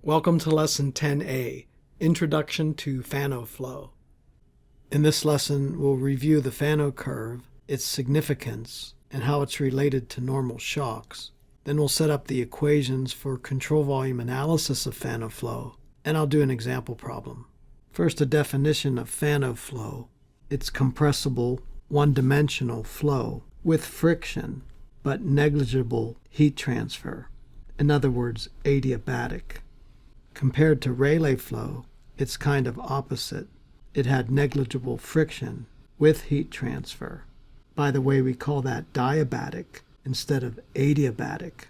Welcome to Lesson 10A, Introduction to Fanno Flow. In this lesson, we'll review the Fanno curve, its significance, and how it's related to normal shocks. Then we'll set up the equations for control volume analysis of Fanno flow, and I'll do an example problem. First, a definition of Fanno flow. It's compressible, one-dimensional flow with friction, but negligible heat transfer. In other words, adiabatic. Compared to Rayleigh flow, it's kind of opposite. It had negligible friction with heat transfer. By the way, we call that diabatic instead of adiabatic.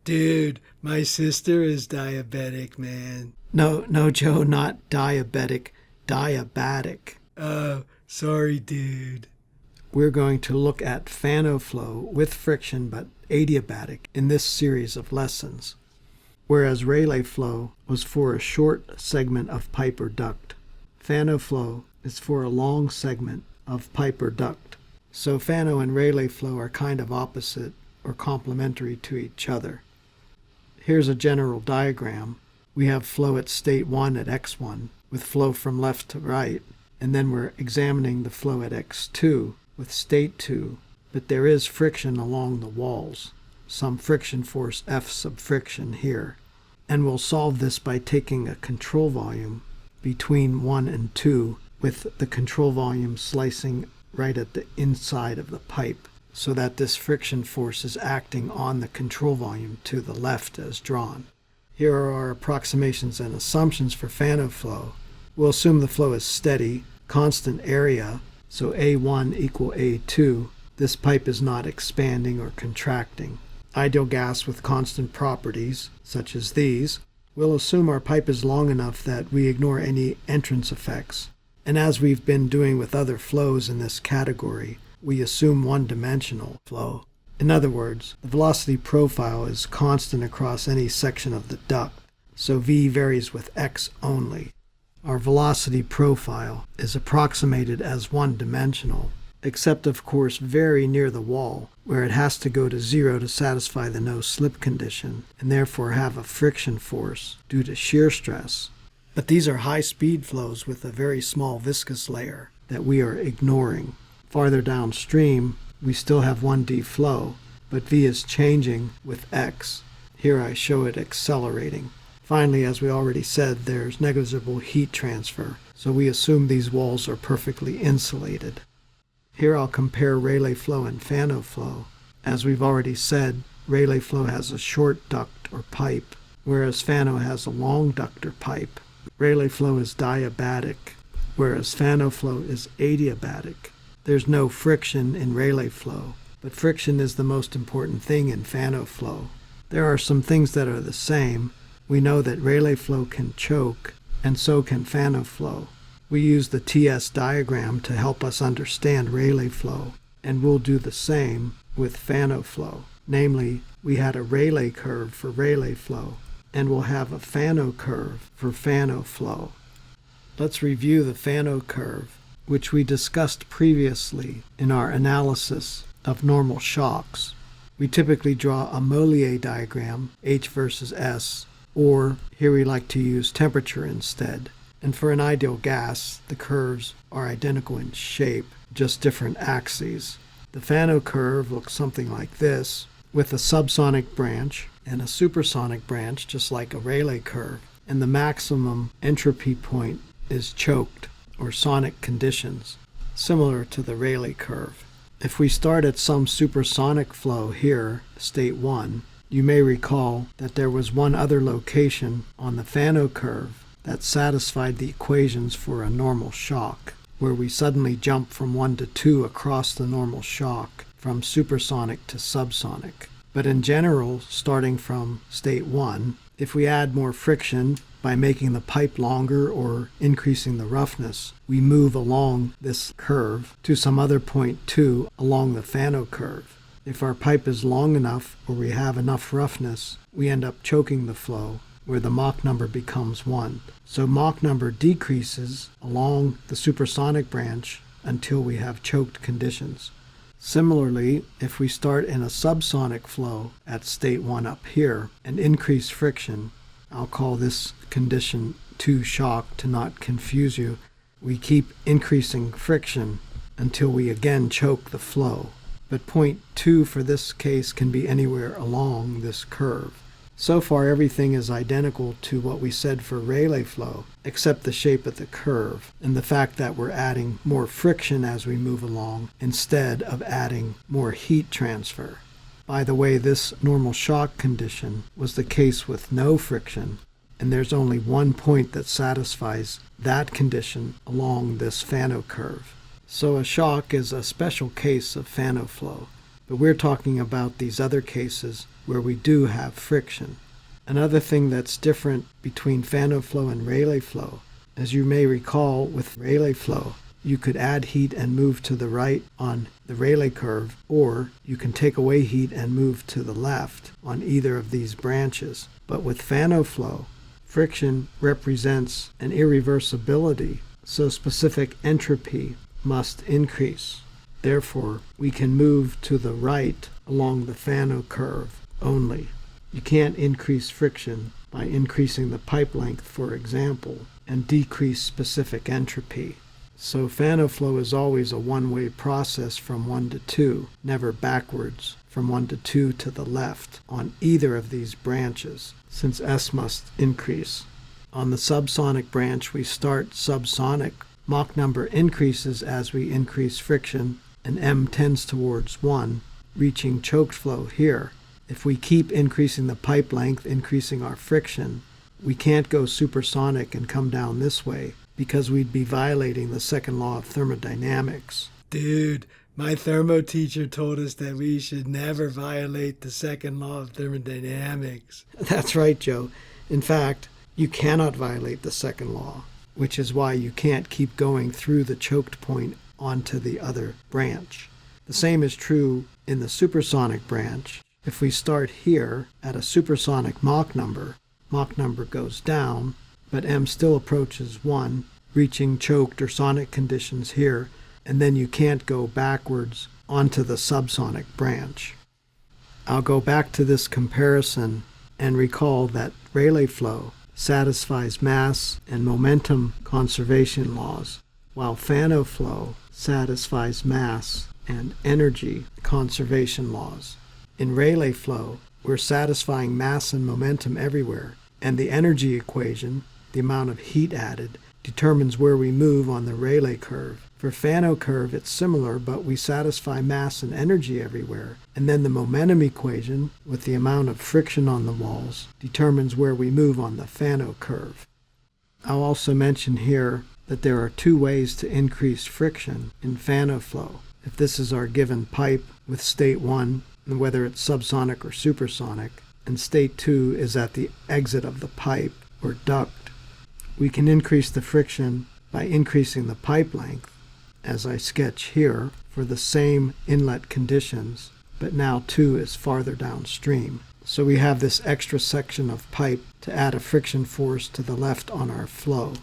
Dude, my sister is diabetic, man. No, Joe, not diabetic, diabatic. Oh, sorry, dude. We're going to look at Fanno flow with friction but adiabatic in this series of lessons, whereas Rayleigh flow was for a short segment of pipe or duct. Fanno flow is for a long segment of pipe or duct. So Fanno and Rayleigh flow are kind of opposite or complementary to each other. Here's a general diagram. We have flow at state 1 at x1 with flow from left to right, and then we're examining the flow at x2 with state 2, but there is friction along the walls, some friction force F sub friction here. And we'll solve this by taking a control volume between 1 and 2 with the control volume slicing right at the inside of the pipe so that this friction force is acting on the control volume to the left as drawn. Here are our approximations and assumptions for Fanno flow. We'll assume the flow is steady, constant area, so A1 equal A2. This pipe is not expanding or contracting. Ideal gas with constant properties, such as these. We'll assume our pipe is long enough that we ignore any entrance effects. And as we've been doing with other flows in this category, we assume one-dimensional flow. In other words, the velocity profile is constant across any section of the duct, so V varies with x only. Our velocity profile is approximated as one-dimensional, except of course very near the wall, where it has to go to 0 to satisfy the no-slip condition, and therefore have a friction force due to shear stress. But these are high-speed flows with a very small viscous layer that we are ignoring. Farther downstream, we still have 1D flow, but V is changing with x. Here I show it accelerating. Finally, as we already said, there's negligible heat transfer, so we assume these walls are perfectly insulated. Here I'll compare Rayleigh flow and Fanno flow. As we've already said, Rayleigh flow has a short duct or pipe, whereas Fanno has a long duct or pipe. Rayleigh flow is diabatic, whereas Fanno flow is adiabatic. There's no friction in Rayleigh flow, but friction is the most important thing in Fanno flow. There are some things that are the same. We know that Rayleigh flow can choke, and so can Fanno flow. We use the TS diagram to help us understand Rayleigh flow, and we'll do the same with Fanno flow. Namely, we had a Rayleigh curve for Rayleigh flow, and we'll have a Fanno curve for Fanno flow. Let's review the Fanno curve, which we discussed previously in our analysis of normal shocks. We typically draw a Mollier diagram, H versus S, or here we like to use temperature instead. And for an ideal gas, the curves are identical in shape, just different axes. The Fanno curve looks something like this, with a subsonic branch and a supersonic branch, just like a Rayleigh curve. And the maximum entropy point is choked, or sonic conditions, similar to the Rayleigh curve. If we start at some supersonic flow here, state 1, you may recall that there was one other location on the Fanno curve that satisfied the equations for a normal shock, where we suddenly jump from 1 to 2 across the normal shock, from supersonic to subsonic. But in general, starting from state 1, if we add more friction by making the pipe longer or increasing the roughness, we move along this curve to some other point 2 along the Fanno curve. If our pipe is long enough or we have enough roughness, we end up choking the flow, where the Mach number becomes 1. So Mach number decreases along the supersonic branch until we have choked conditions. Similarly, if we start in a subsonic flow at state 1 up here and increase friction, I'll call this condition 2 shock to not confuse you. We keep increasing friction until we again choke the flow. But point 2 for this case can be anywhere along this curve. So far everything is identical to what we said for Rayleigh flow, except the shape of the curve and the fact that we're adding more friction as we move along instead of adding more heat transfer. By the way, this normal shock condition was the case with no friction, and there's only one point that satisfies that condition along this Fanno curve. So a shock is a special case of Fanno flow, but we're talking about these other cases where we do have friction. Another thing that's different between Fanno flow and Rayleigh flow, as you may recall with Rayleigh flow, you could add heat and move to the right on the Rayleigh curve, or you can take away heat and move to the left on either of these branches. But with Fanno flow, friction represents an irreversibility, so specific entropy must increase. Therefore, we can move to the right along the Fanno curve only. You can't increase friction by increasing the pipe length, for example, and decrease specific entropy. So Fanno flow is always a one-way process from 1 to 2, never backwards from 1 to 2 to the left on either of these branches, since S must increase. On the subsonic branch, we start subsonic. Mach number increases as we increase friction, and M tends towards 1, reaching choked flow here. If we keep increasing the pipe length, increasing our friction, we can't go supersonic and come down this way, because we'd be violating the second law of thermodynamics. Dude, my thermo teacher told us that we should never violate the second law of thermodynamics. That's right, Joe. In fact, you cannot violate the second law, which is why you can't keep going through the choked point onto the other branch. The same is true in the supersonic branch. If we start here at a supersonic Mach number goes down, but M still approaches 1, reaching choked or sonic conditions here, and then you can't go backwards onto the subsonic branch. I'll go back to this comparison and recall that Rayleigh flow satisfies mass and momentum conservation laws, while Fanno flow satisfies mass and energy conservation laws. In Rayleigh flow, we're satisfying mass and momentum everywhere, and the energy equation, the amount of heat added, determines where we move on the Rayleigh curve. For Fanno curve, it's similar, but we satisfy mass and energy everywhere, and then the momentum equation, with the amount of friction on the walls, determines where we move on the Fanno curve. I'll also mention here that there are 2 ways to increase friction in Fanno flow. If this is our given pipe with state 1, and whether it's subsonic or supersonic, and state 2 is at the exit of the pipe or duct, we can increase the friction by increasing the pipe length, as I sketch here, for the same inlet conditions, but now 2 is farther downstream. So we have this extra section of pipe to add a friction force to the left on our flow.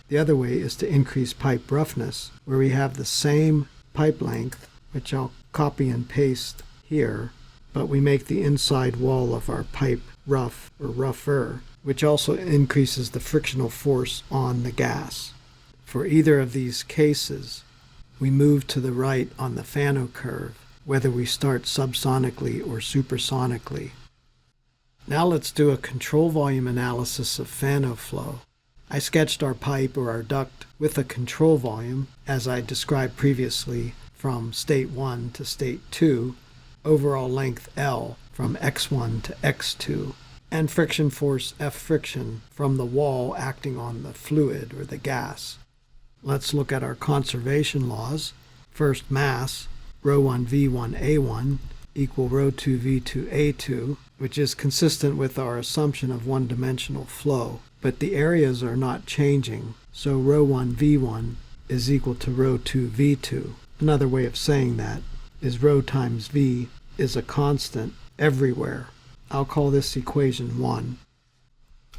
The other way is to increase pipe roughness, where we have the same pipe length, which I'll copy and paste here, but we make the inside wall of our pipe rough or rougher, which also increases the frictional force on the gas. For either of these cases, we move to the right on the Fanno curve, whether we start subsonically or supersonically. Now let's do a control volume analysis of Fanno flow. I sketched our pipe or our duct with a control volume, as I described previously, from state 1 to state 2, overall length L from x1 to x2, and friction force F friction from the wall acting on the fluid or the gas. Let's look at our conservation laws. First, mass, ρ1 v1 a1 equal ρ2 v2 a2, which is consistent with our assumption of one-dimensional flow, but the areas are not changing, so ρ1 v1 is equal to ρ2 v2. Another way of saying that is ρ times v is a constant everywhere. I'll call this equation 1.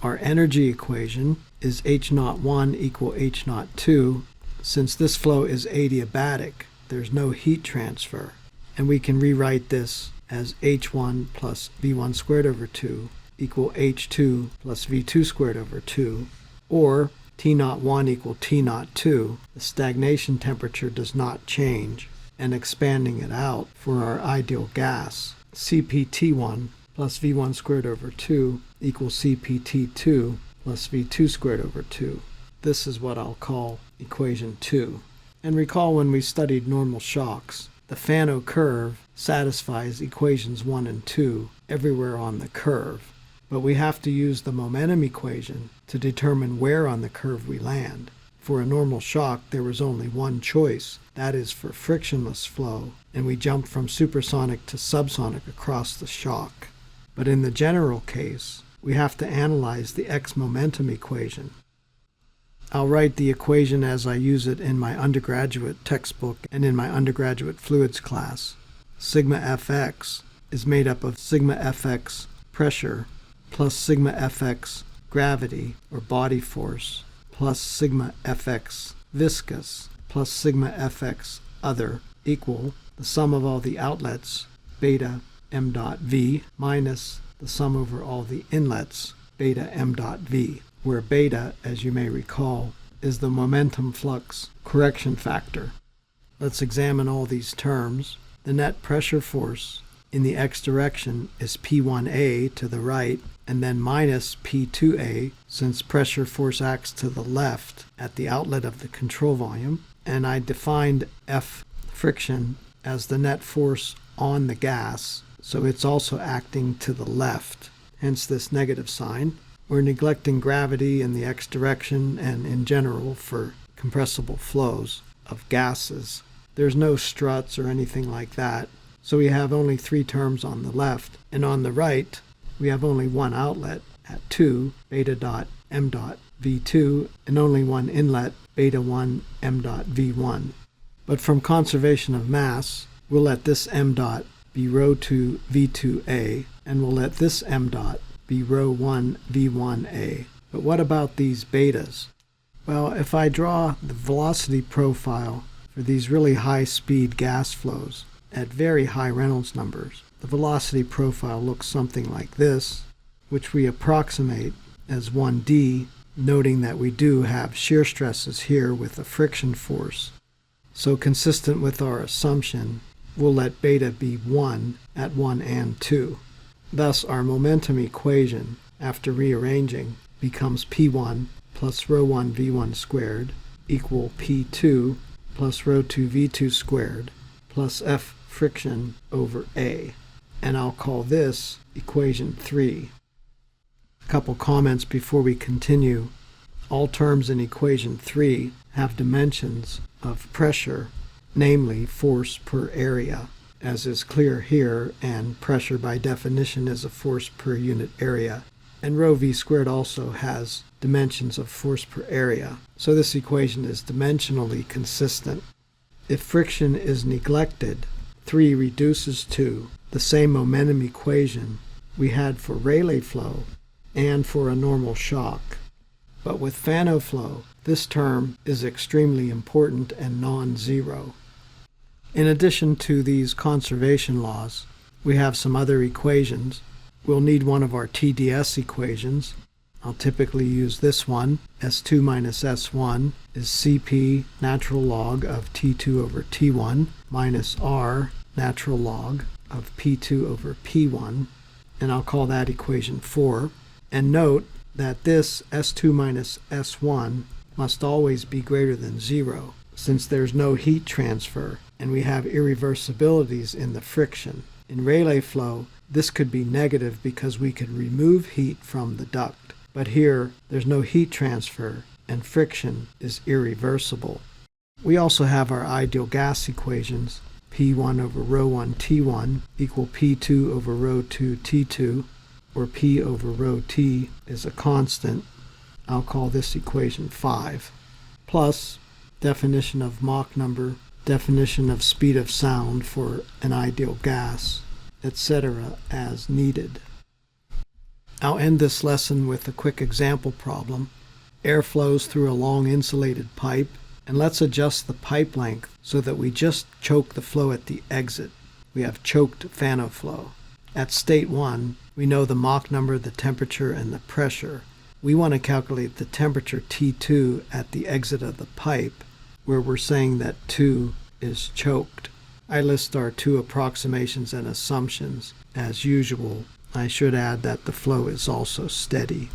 Our energy equation is h01 equal h02. Since this flow is adiabatic, there's no heat transfer, and we can rewrite this as h1 plus v1 squared over 2 equal H2 plus V2 squared over 2, or T01 equal T02, the stagnation temperature does not change, and expanding it out for our ideal gas, CpT1 plus V1 squared over 2 equals CpT2 plus V2 squared over 2. This is what I'll call equation 2. And recall when we studied normal shocks, the Fanno curve satisfies equations 1 and 2 everywhere on the curve, but we have to use the momentum equation to determine where on the curve we land. For a normal shock, there was only one choice, that is for frictionless flow, and we jumped from supersonic to subsonic across the shock. But in the general case, we have to analyze the x-momentum equation. I'll write the equation as I use it in my undergraduate textbook and in my undergraduate fluids class. Sigma Fx is made up of sigma Fx pressure plus sigma Fx gravity or body force plus sigma Fx viscous plus sigma Fx other equal the sum of all the outlets beta m dot v minus the sum over all the inlets beta m dot v, where beta, as you may recall, is the momentum flux correction factor. Let's examine all these terms. The net pressure force in the x direction is P1A to the right and then minus P2A, since pressure force acts to the left at the outlet of the control volume, and I defined F friction as the net force on the gas, so it's also acting to the left, hence this negative sign. We're neglecting gravity in the x direction and in general for compressible flows of gases. There's no struts or anything like that, so we have only 3 terms on the left, and on the right we have only one outlet at 2 beta dot m dot v2 and only one inlet beta 1 m dot v1. But from conservation of mass, we'll let this m dot be rho 2 v2a, and we'll let this m dot be rho 1 v1a. But what about these betas? Well, if I draw the velocity profile for these really high-speed gas flows at very high Reynolds numbers, the velocity profile looks something like this, which we approximate as 1d, noting that we do have shear stresses here with a friction force. So consistent with our assumption, we'll let beta be 1 at 1 and 2. Thus, our momentum equation, after rearranging, becomes P1 plus rho 1 v1 squared equal P2 plus rho 2 v2 squared plus F friction over A. And I'll call this equation 3. A couple comments before we continue. All terms in equation 3 have dimensions of pressure, namely force per area, as is clear here, and pressure by definition is a force per unit area. And rho v squared also has dimensions of force per area, so this equation is dimensionally consistent. If friction is neglected, 3 reduces to the same momentum equation we had for Rayleigh flow and for a normal shock. But with Fanno flow, this term is extremely important and non-zero. In addition to these conservation laws, we have some other equations. We'll need one of our TDS equations. I'll typically use this one. S2 minus S1 is Cp natural log of T2 over T1 minus R natural log of P2 over P1, and I'll call that equation 4. And note that this S2 minus S1 must always be greater than 0, since there's no heat transfer and we have irreversibilities in the friction. In Rayleigh flow, this could be negative because we could remove heat from the duct, but here there's no heat transfer and friction is irreversible. We also have our ideal gas equations, P1 over rho 1 T1 equal P2 over rho 2 T2, where P over rho T is a constant. I'll call this equation 5, plus definition of Mach number, definition of speed of sound for an ideal gas, etc. as needed. I'll end this lesson with a quick example problem. Air flows through a long insulated pipe, and let's adjust the pipe length so that we just choke the flow at the exit. We have choked+Fanno flow. At state 1, We know the Mach number, the temperature, and the pressure. We want to calculate the temperature T2 at the exit of the pipe, where we're saying that 2 is choked. I list our 2 approximations and assumptions. As usual, I should add that the flow is also steady.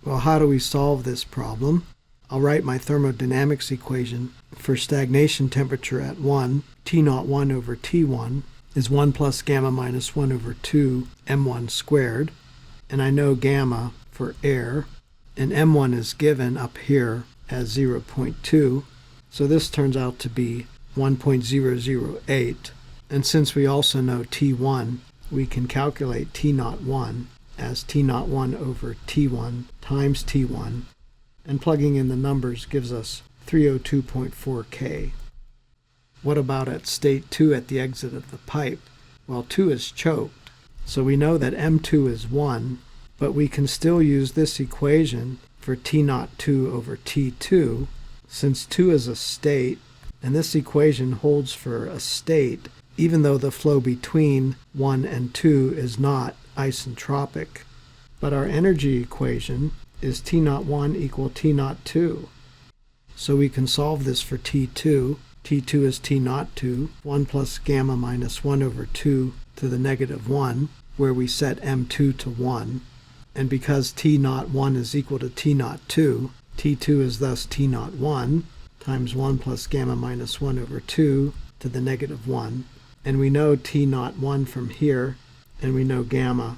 Well, how do we solve this problem? I'll write my thermodynamics equation for stagnation temperature at 1, T01 over T1 is 1 plus gamma minus 1 over 2 m1 squared, and I know gamma for air, and m1 is given up here as 0.2, so this turns out to be 1.008, and since we also know T1, we can calculate T01 as T01 over T1 times T1, and plugging in the numbers gives us 302.4 K. What about at state 2 at the exit of the pipe? Well, 2 is choked, so we know that M2 is 1, but we can still use this equation for T02 over T2, since 2 is a state, and this equation holds for a state, even though the flow between 1 and 2 is not isentropic. But our energy equation is T01 equal T02. So we can solve this for T2. T2 is T02, 1 plus gamma minus 1 over 2 to the negative 1, where we set M2 to 1. And because T01 is equal to T02, T2 is thus T01 times 1 plus gamma minus 1 over 2 to the negative 1. And we know T01 from here, and we know gamma.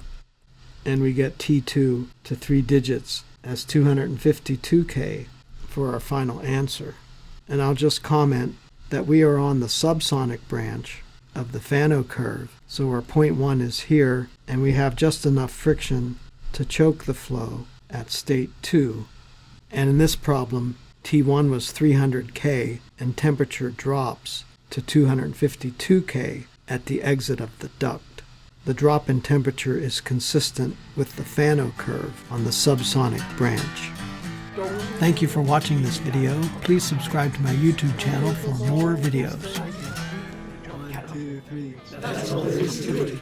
And we get T2 to 3 digits as 252 K for our final answer. And I'll just comment that we are on the subsonic branch of the Fanno curve, so our point 1 is here, and we have just enough friction to choke the flow at state 2. And in this problem, T1 was 300 K, and temperature drops to 252 K at the exit of the duct. The drop in temperature is consistent with the Fanno curve on the subsonic branch. Thank you for watching this video. Please subscribe to my YouTube channel for more videos. 1, 2, 3.